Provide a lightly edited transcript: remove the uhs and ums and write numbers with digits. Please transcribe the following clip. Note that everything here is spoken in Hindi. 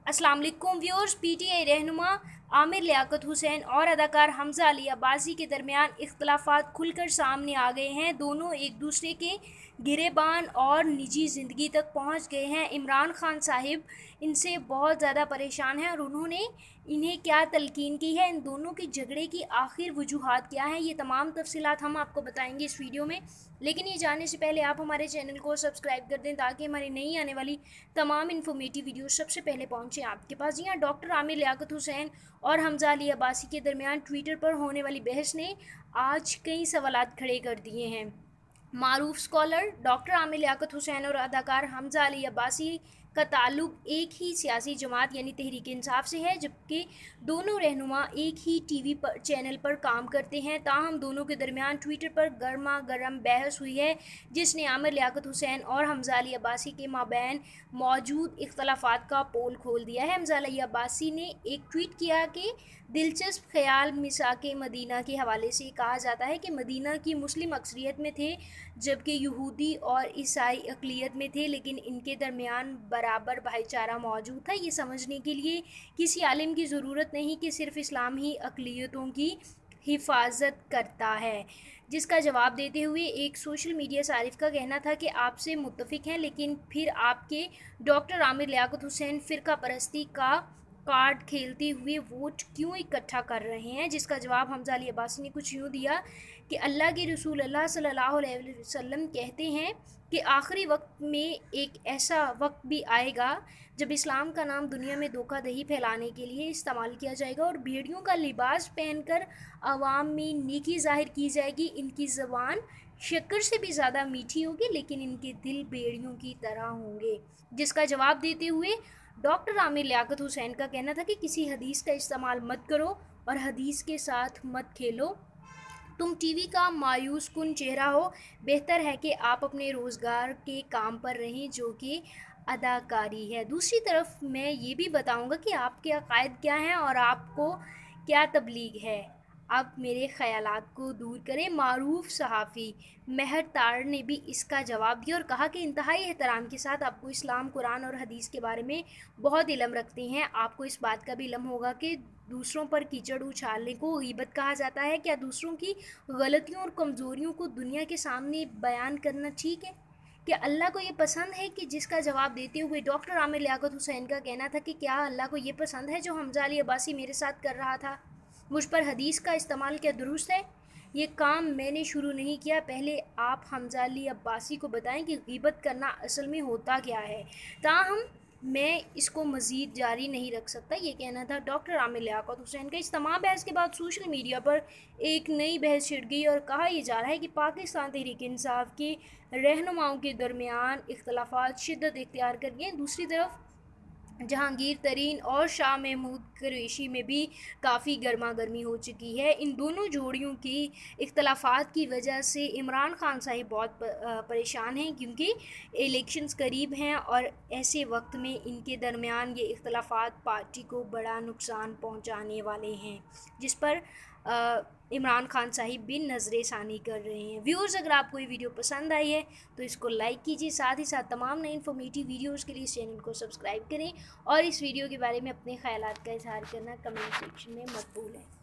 अस्सलाम वालेकुम व्यूअर्स। पीटीआई रहनुमा आमिर लियाकत हुसैन और अदाकार हमजा अली अब्बासी के दरमियान इख्तलाफात खुलकर सामने आ गए हैं। दोनों एक दूसरे के गिरेबान और निजी ज़िंदगी तक पहुंच गए हैं। इमरान खान साहिब इनसे बहुत ज़्यादा परेशान हैं और उन्होंने इन्हें क्या तलकीन की है, इन दोनों के झगड़े की आखिर वजूहात क्या हैं, ये तमाम तफसीलात हम आपको बताएंगे इस वीडियो में। लेकिन ये जानने से पहले आप हमारे चैनल को सब्सक्राइब कर दें ताकि हमारी नई आने वाली तमाम इन्फॉर्मेटिव वीडियो सबसे पहले पहुंचे आपके पास। जी हाँ, डॉक्टर आमिर लियाकत हुसैन और हमजा अली अब्बासी के दरमियान ट्विटर पर होने वाली बहस ने आज कई सवालात खड़े कर दिए हैं। मारूफ स्कॉलर डॉक्टर आमिर लियाकत हुसैन और अदाकार हमजा अली अब्बासी का ताल्लुक एक ही सियासी जमात यानी तहरीक इंसाफ से है, जबकि दोनों रहनुमा एक ही टीवी पर चैनल पर काम करते हैं। ताहम दोनों के दरमियान ट्विटर पर गर्मा गर्म बहस हुई है, जिसने आमिर लियाकत हुसैन और हमजा अली अब्बासी के माबैन मौजूद इख्तलाफात का पोल खोल दिया है। हमजा अली अब्बासी ने एक ट्वीट किया कि दिलचस्प ख्याल मिसाके मदीना के हवाले से कहा जाता है कि मदीना की मुस्लिम अक्सरियत में थे जबकि यहूदी और ईसाई अक़लियत में थे, लेकिन इनके दरमियान बराबर भाईचारा मौजूद था। ये समझने के लिए किसी आलिम की ज़रूरत नहीं कि सिर्फ़ इस्लाम ही अक़लियतों की हिफाजत करता है। जिसका जवाब देते हुए एक सोशल मीडिया सारिफ का कहना था कि आपसे मुत्तफ़िक हैं, लेकिन फिर आपके डॉक्टर आमिर लियाकत हुसैन फ़िरका परस्ती का कार्ड खेलते हुए वोट क्यों इकट्ठा कर रहे हैं। जिसका जवाब हमजा अली अब्बासी ने कुछ यूँ दिया कि अल्लाह के रसूल अल्लाह सल्लल्लाहु अलैहि वसल्लम कहते हैं कि आखिरी वक्त में एक ऐसा वक्त भी आएगा जब इस्लाम का नाम दुनिया में धोखाधड़ी फैलाने के लिए इस्तेमाल किया जाएगा और भेड़ियों का लिबास पहनकर आवाम में नेकी ज़ाहिर की जाएगी। इनकी ज़बान शक्कर से भी ज़्यादा मीठी होगी, लेकिन इनके दिल भेड़ियों की तरह होंगे। जिसका जवाब देते हुए डॉक्टर आमिर लियाकत हुसैन का कहना था कि किसी हदीस का इस्तेमाल मत करो और हदीस के साथ मत खेलो। तुम टीवी का मायूस कुन चेहरा हो, बेहतर है कि आप अपने रोज़गार के काम पर रहें जो कि अदाकारी है। दूसरी तरफ मैं ये भी बताऊंगा कि आपके अकायद क्या हैं और आपको क्या तबलीग है। आप मेरे ख़यालात को दूर करें। मारूफ सहाफ़ी महर तार ने भी इसका जवाब दिया और कहा कि इंतहाई एहतराम के साथ आपको इस्लाम, कुरान और हदीस के बारे में बहुत इल्म रखते हैं। आपको इस बात का भी इल्म होगा कि दूसरों पर कीचड़ उछालने को गीबत कहा जाता है। क्या दूसरों की गलतियों और कमज़ोरियों को दुनिया के सामने बयान करना ठीक है? क्या अल्लाह को ये पसंद है? कि जिसका जवाब देते हुए डॉक्टर आमिर लियाकत हुसैन का कहना था कि क्या अल्लाह को ये पसंद है जो हमजा अली अब्बासी मेरे साथ कर रहा था? मुझ पर हदीस का इस्तेमाल क्या दुरुस्त है? ये काम मैंने शुरू नहीं किया। पहले आप हमजा अली अब्बासी को बताएं कि गीबत करना असल में होता क्या है। ताहम मैं इसको मज़ीद जारी नहीं रख सकता, ये कहना था डॉक्टर आमिर लियाकत हुसैन का। इस तमाम बहस के बाद सोशल मीडिया पर एक नई बहस छिड़ गई और कहा यह जा रहा है कि पाकिस्तान तहरीक इंसाफ के रहनुमाओं के दरमियान इख्तलाफात शिद्दत इख्तियार कर गए। दूसरी तरफ जहांगीर तरीन और शाह महमूद कुरैशी में भी काफ़ी गर्मा गर्मी हो चुकी है। इन दोनों जोड़ियों की इख्तलाफात की वजह से इमरान खान साहिब बहुत परेशान हैं, क्योंकि इलेक्शंस करीब हैं और ऐसे वक्त में इनके दरमियान ये इख्तलाफात पार्टी को बड़ा नुकसान पहुंचाने वाले हैं, जिस पर इमरान खान साहिब भी नज़र षानी कर रहे हैं। व्यूअर्स, अगर आपको ये वीडियो पसंद आई है तो इसको लाइक कीजिए, साथ ही साथ तमाम नई इन्फॉर्मेटिव वीडियोज़ के लिए इस चैनल को सब्सक्राइब करें और इस वीडियो के बारे में अपने ख़यालात का इजहार करना कमेंट सेक्शन में मकबूल है।